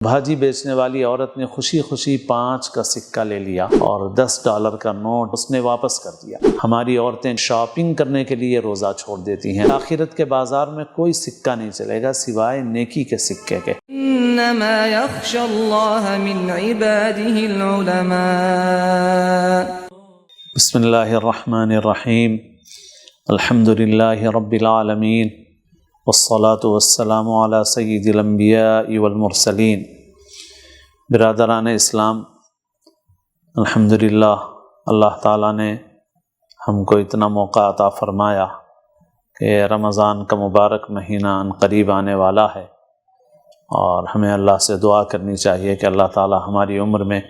بھاجی بیچنے والی عورت نے خوشی خوشی 5 کا سکہ لے لیا اور $10 کا نوٹ اس نے واپس کر دیا۔ ہماری عورتیں شاپنگ کرنے کے لیے روزہ چھوڑ دیتی ہیں۔ آخرت کے بازار میں کوئی سکہ نہیں چلے گا سوائے نیکی کے سکے کے۔ انما یخشی اللہ من عباده العلماء۔ بسم اللہ الرحمن الرحیم، الحمد للہ رب العالمین، والصلاة والسلام علی سید الانبیاء والمرسلین۔ برادران اسلام، الحمدللہ اللہ تعالیٰ نے ہم کو اتنا موقع عطا فرمایا کہ رمضان کا مبارک مہینہ ان قریب آنے والا ہے، اور ہمیں اللہ سے دعا کرنی چاہیے کہ اللہ تعالیٰ ہماری عمر میں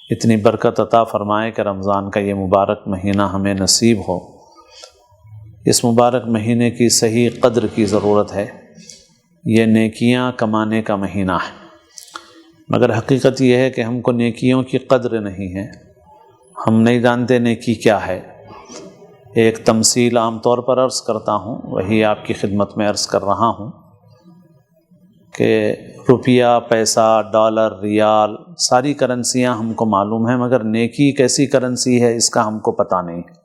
اتنی برکت عطا فرمائے کہ رمضان کا یہ مبارک مہینہ ہمیں نصیب ہو۔ اس مبارک مہینے کی صحیح قدر کی ضرورت ہے۔ یہ نیکیاں کمانے کا مہینہ ہے، مگر حقیقت یہ ہے کہ ہم کو نیکیوں کی قدر نہیں ہے۔ ہم نہیں جانتے نیکی کیا ہے۔ ایک تمثیل عام طور پر عرض کرتا ہوں، وہی آپ کی خدمت میں عرض کر رہا ہوں کہ روپیہ، پیسہ، ڈالر، ریال، ساری کرنسیاں ہم کو معلوم ہیں، مگر نیکی کیسی کرنسی ہے اس کا ہم کو پتہ نہیں ہے۔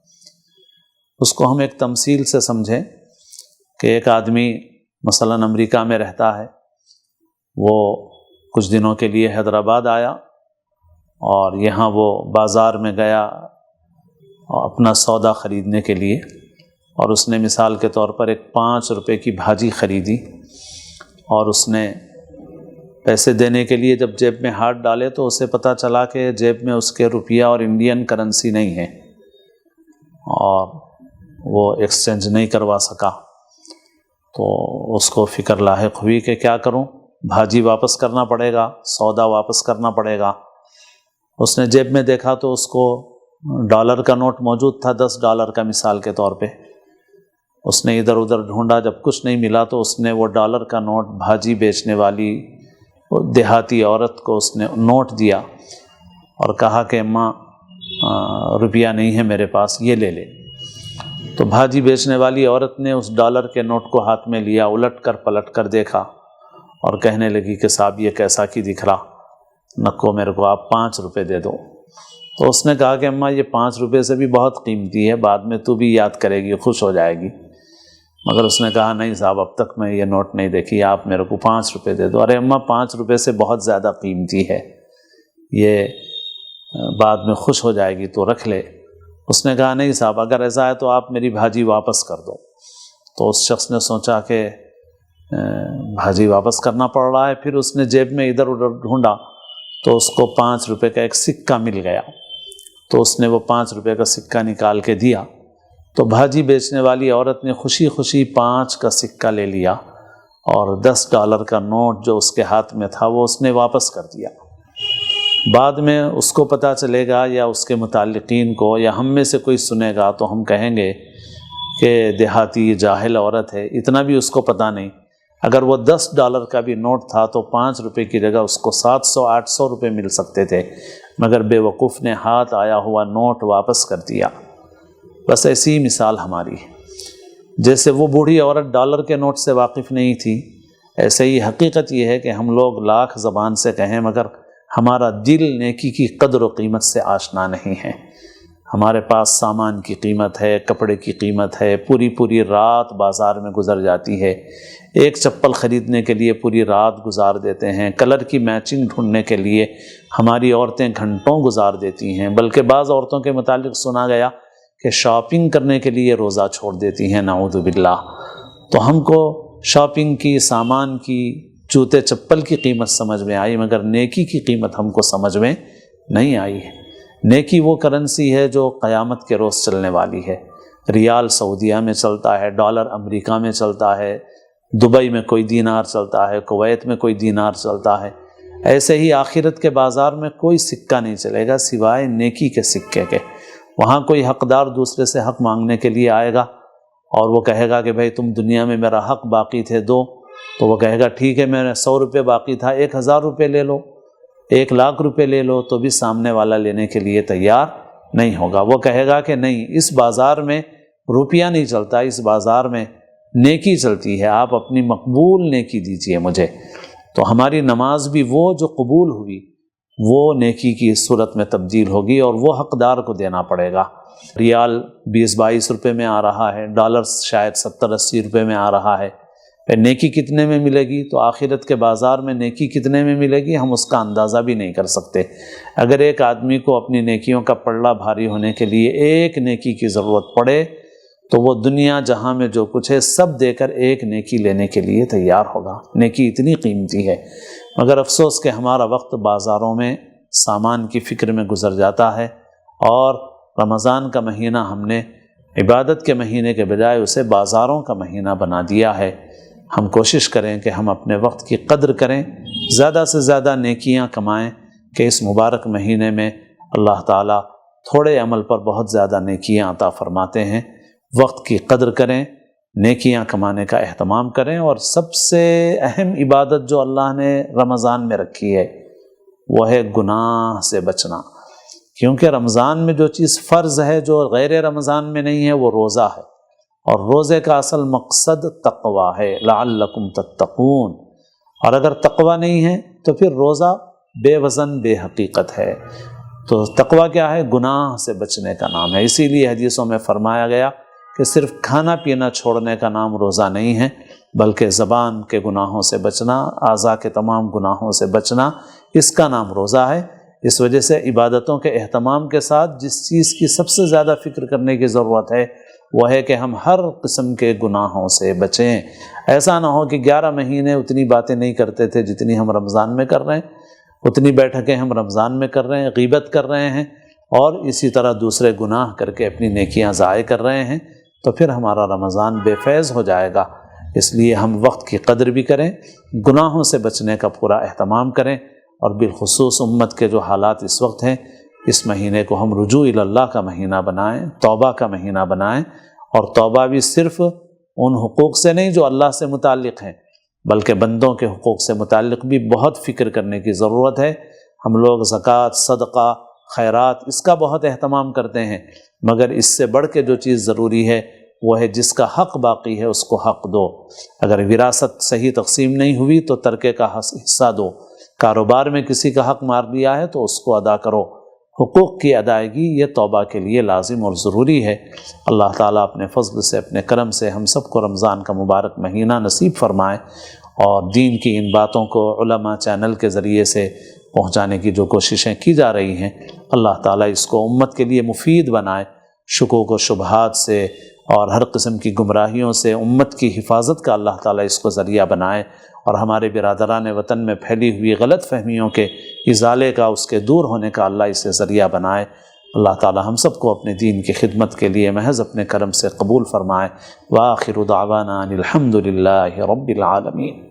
اس کو ہم ایک تمثیل سے سمجھیں کہ ایک آدمی مثلاً امریکہ میں رہتا ہے، وہ کچھ دنوں کے لیے حیدرآباد آیا اور یہاں وہ بازار میں گیا اپنا سودا خریدنے کے لیے، اور اس نے مثال کے طور پر ایک 5 روپے کی بھاجی خریدی، اور اس نے پیسے دینے کے لیے جب جیب میں ہاتھ ڈالے تو اسے پتہ چلا کہ جیب میں اس کے روپیہ اور انڈین کرنسی نہیں ہے، اور وہ ایکسچینج نہیں کروا سکا۔ تو اس کو فکر لاحق ہوئی کہ کیا کروں، بھاجی واپس کرنا پڑے گا، سودا واپس کرنا پڑے گا۔ اس نے جیب میں دیکھا تو اس کو ڈالر کا نوٹ موجود تھا، $10 کا مثال کے طور پہ۔ اس نے ادھر ادھر ڈھونڈا، جب کچھ نہیں ملا تو اس نے وہ ڈالر کا نوٹ بھاجی بیچنے والی دیہاتی عورت کو اس نے نوٹ دیا اور کہا کہ اماں روپیہ نہیں ہے میرے پاس، یہ لے لے۔ تو بھاجی بیچنے والی عورت نے اس ڈالر کے نوٹ کو ہاتھ میں لیا، الٹ کر پلٹ کر دیکھا اور کہنے لگی کہ صاحب یہ کیسا کی دکھ رہا، نکو میرے کو آپ 5 روپے دے دو۔ تو اس نے کہا کہ اماں یہ 5 روپے سے بھی بہت قیمتی ہے، بعد میں تو بھی یاد کرے گی، خوش ہو جائے گی۔ مگر اس نے کہا نہیں صاحب، اب تک میں یہ نوٹ نہیں دیکھی، آپ میرے کو 5 روپے دے دو۔ ارے اماں 5 روپے سے بہت زیادہ قیمتی ہے، یہ بعد میں خوش ہو جائے گی تو رکھ لے۔ اس نے کہا نہیں صاحب، اگر ایسا ہے تو آپ میری بھاجی واپس کر دو۔ تو اس شخص نے سوچا کہ بھاجی واپس کرنا پڑ رہا ہے، پھر اس نے جیب میں ادھر ادھر ڈھونڈا تو اس کو 5 روپے کا ایک سکہ مل گیا۔ تو اس نے وہ 5 روپے کا سکہ نکال کے دیا۔ تو بھاجی بیچنے والی عورت نے خوشی خوشی 5 کا سکہ لے لیا اور $10 کا نوٹ جو اس کے ہاتھ میں تھا وہ اس نے واپس کر دیا۔ بعد میں اس کو پتہ چلے گا یا اس کے متعلقین کو یا ہم میں سے کوئی سنے گا تو ہم کہیں گے کہ دیہاتی جاہل عورت ہے، اتنا بھی اس کو پتہ نہیں۔ اگر وہ $10 کا بھی نوٹ تھا تو 5 روپے کی جگہ اس کو 700-800 روپے مل سکتے تھے، مگر بے وقوف نے ہاتھ آیا ہوا نوٹ واپس کر دیا۔ بس ایسی ہی مثال ہماری ہے۔ جیسے وہ بوڑھی عورت ڈالر کے نوٹ سے واقف نہیں تھی، ایسے ہی حقیقت یہ ہے کہ ہم لوگ لاکھ زبان سے کہیں مگر ہمارا دل نیکی کی قدر و قیمت سے آشنا نہیں ہے۔ ہمارے پاس سامان کی قیمت ہے، کپڑے کی قیمت ہے، پوری رات بازار میں گزر جاتی ہے، ایک چپل خریدنے کے لیے پوری رات گزار دیتے ہیں، کلر کی میچنگ ڈھونڈنے کے لیے ہماری عورتیں گھنٹوں گزار دیتی ہیں، بلکہ بعض عورتوں کے متعلق سنا گیا کہ شاپنگ کرنے کے لیے روزہ چھوڑ دیتی ہیں، نعوذ باللہ۔ تو ہم کو شاپنگ کی، سامان کی، جوتے چپل کی قیمت سمجھ میں آئی، مگر نیکی کی قیمت ہم کو سمجھ میں نہیں آئی ہے۔ نیکی وہ کرنسی ہے جو قیامت کے روز چلنے والی ہے۔ ریال سعودیہ میں چلتا ہے، ڈالر امریکہ میں چلتا ہے، دبئی میں کوئی دینار چلتا ہے، کویت میں کوئی دینار چلتا ہے۔ ایسے ہی آخرت کے بازار میں کوئی سکہ نہیں چلے گا سوائے نیکی کے سکے کے۔ وہاں کوئی حقدار دوسرے سے حق مانگنے کے لیے آئے گا اور وہ کہے گا کہ بھائی تم دنیا میں میرا حق باقی تھے دو، تو وہ کہے گا ٹھیک ہے، میرے 100 روپے باقی تھا، 1000 روپے لے لو، 1,00,000 روپے لے لو، تو بھی سامنے والا لینے کے لیے تیار نہیں ہوگا۔ وہ کہے گا کہ نہیں، اس بازار میں روپیہ نہیں چلتا، اس بازار میں نیکی چلتی ہے، آپ اپنی مقبول نیکی دیجیے مجھے۔ تو ہماری نماز بھی وہ جو قبول ہوئی وہ نیکی کی صورت میں تبدیل ہوگی اور وہ حقدار کو دینا پڑے گا۔ ریال 20-22 روپے میں آ رہا ہے، ڈالر شاید 70-80 روپے میں آ رہا ہے، پھر نیکی کتنے میں ملے گی؟ تو آخرت کے بازار میں نیکی کتنے میں ملے گی ہم اس کا اندازہ بھی نہیں کر سکتے۔ اگر ایک آدمی کو اپنی نیکیوں کا پلڑا بھاری ہونے کے لیے ایک نیکی کی ضرورت پڑے تو وہ دنیا جہاں میں جو کچھ ہے سب دے کر ایک نیکی لینے کے لیے تیار ہوگا۔ نیکی اتنی قیمتی ہے، مگر افسوس کہ ہمارا وقت بازاروں میں سامان کی فکر میں گزر جاتا ہے، اور رمضان کا مہینہ ہم نے عبادت کے مہینے کے بجائے اسے بازاروں کا مہینہ بنا دیا ہے۔ ہم کوشش کریں کہ ہم اپنے وقت کی قدر کریں، زیادہ سے زیادہ نیکیاں کمائیں کہ اس مبارک مہینے میں اللہ تعالیٰ تھوڑے عمل پر بہت زیادہ نیکیاں عطا فرماتے ہیں۔ وقت کی قدر کریں، نیکیاں کمانے کا اہتمام کریں، اور سب سے اہم عبادت جو اللہ نے رمضان میں رکھی ہے وہ ہے گناہ سے بچنا، کیونکہ رمضان میں جو چیز فرض ہے جو غیر رمضان میں نہیں ہے وہ روزہ ہے، اور روزے کا اصل مقصد تقوی ہے، لعلکم تتقون، اور اگر تقوی نہیں ہے تو پھر روزہ بے وزن بے حقیقت ہے۔ تو تقوی کیا ہے؟ گناہ سے بچنے کا نام ہے۔ اسی لیے حدیثوں میں فرمایا گیا کہ صرف کھانا پینا چھوڑنے کا نام روزہ نہیں ہے، بلکہ زبان کے گناہوں سے بچنا، اعضاء کے تمام گناہوں سے بچنا، اس کا نام روزہ ہے۔ اس وجہ سے عبادتوں کے اہتمام کے ساتھ جس چیز کی سب سے زیادہ فکر کرنے کی ضرورت ہے وہ ہے کہ ہم ہر قسم کے گناہوں سے بچیں۔ ایسا نہ ہو کہ 11 مہینے اتنی باتیں نہیں کرتے تھے جتنی ہم رمضان میں کر رہے ہیں، اتنی بیٹھکیں ہم رمضان میں کر رہے ہیں، غیبت کر رہے ہیں، اور اسی طرح دوسرے گناہ کر کے اپنی نیکیاں ضائع کر رہے ہیں، تو پھر ہمارا رمضان بے فیض ہو جائے گا۔ اس لیے ہم وقت کی قدر بھی کریں، گناہوں سے بچنے کا پورا اہتمام کریں، اور بالخصوص امت کے جو حالات اس وقت ہیں، اس مہینے کو ہم رجوع اللہ کا مہینہ بنائیں، توبہ کا مہینہ بنائیں، اور توبہ بھی صرف ان حقوق سے نہیں جو اللہ سے متعلق ہیں، بلکہ بندوں کے حقوق سے متعلق بھی بہت فکر کرنے کی ضرورت ہے۔ ہم لوگ زکوٰۃ، صدقہ، خیرات اس کا بہت اہتمام کرتے ہیں، مگر اس سے بڑھ کے جو چیز ضروری ہے وہ ہے جس کا حق باقی ہے اس کو حق دو۔ اگر وراثت صحیح تقسیم نہیں ہوئی تو ترکے کا حصہ دو، کاروبار میں کسی کا حق مار دیا ہے تو اس کو ادا کرو۔ حقوق کی ادائیگی یہ توبہ کے لیے لازم اور ضروری ہے۔ اللہ تعالیٰ اپنے فضل سے، اپنے کرم سے ہم سب کو رمضان کا مبارک مہینہ نصیب فرمائے، اور دین کی ان باتوں کو علماء چینل کے ذریعے سے پہنچانے کی جو کوششیں کی جا رہی ہیں، اللہ تعالیٰ اس کو امت کے لیے مفید بنائے، شکوک و شبہات سے اور ہر قسم کی گمراہیوں سے امت کی حفاظت کا اللہ تعالیٰ اس کو ذریعہ بنائے، اور ہمارے برادران وطن میں پھیلی ہوئی غلط فہمیوں کے ازالے کا، اس کے دور ہونے کا اللہ اسے ذریعہ بنائے۔ اللہ تعالیٰ ہم سب کو اپنے دین کی خدمت کے لیے محض اپنے کرم سے قبول فرمائے۔ وآخر دعوانا ان الحمد للہ رب العالمین۔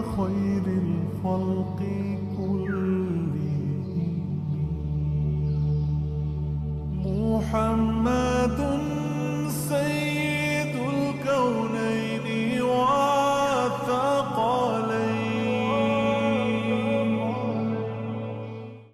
خير الخلق كل